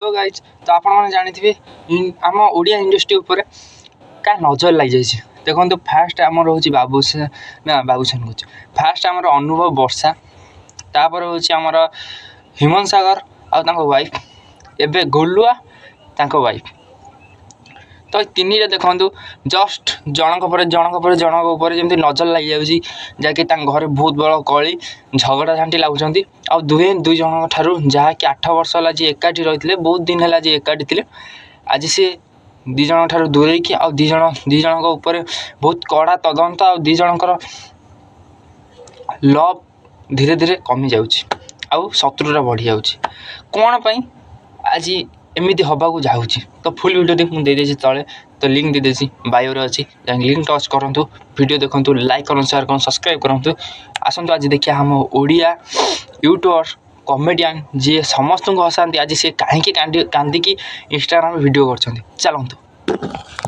तो गाइज तो आपण मैंने जानी आम ओडिया इंडस्ट्री उपर क्या नजर लग जाए देखो फास्ट आमर हूँ बाबूसेन ना बाबूसेन कह फास्ट आमर अनुभव वर्षा तापर हूँ आमर हिमन सागर आउ वाइफ एवं गोलुआ वाइफ तो तीन देखु जस्ट जनक जनक जमी नजर लग जाऊँगी जहाँकि घर बहुत बड़ कली झगड़ा झांटी लगुंट आ दुई जन ठार जहाँकि 8 वर्ष है जी एकाठी रही बहुत दिन है जी एकाठी थे आज सी दी जन ठार दूरे कि दी जन उपर बहुत कड़ा तदंत आ दी जनकर लव धीरे धीरे कमी जाऊँच आउ शत्रुता बढ़ी जाऊँच कौन पाई आज एमती हवाक जाऊँगी तो फुल वीडियो मुझे देदेसी तले तो लिंक देदेसी बायो अच्छी लिंक टच करूँ वीडियो देखूँ लाइक करूँ शेयर करूँ सब्सक्राइब करूँ आसतु आज देखिए हम ओडिया यूट्यूबर कॉमेडियन जी समस्त को हसाती आज सी कहीं कांदिकी इंस्टाग्राम वीडियो कर चलतु।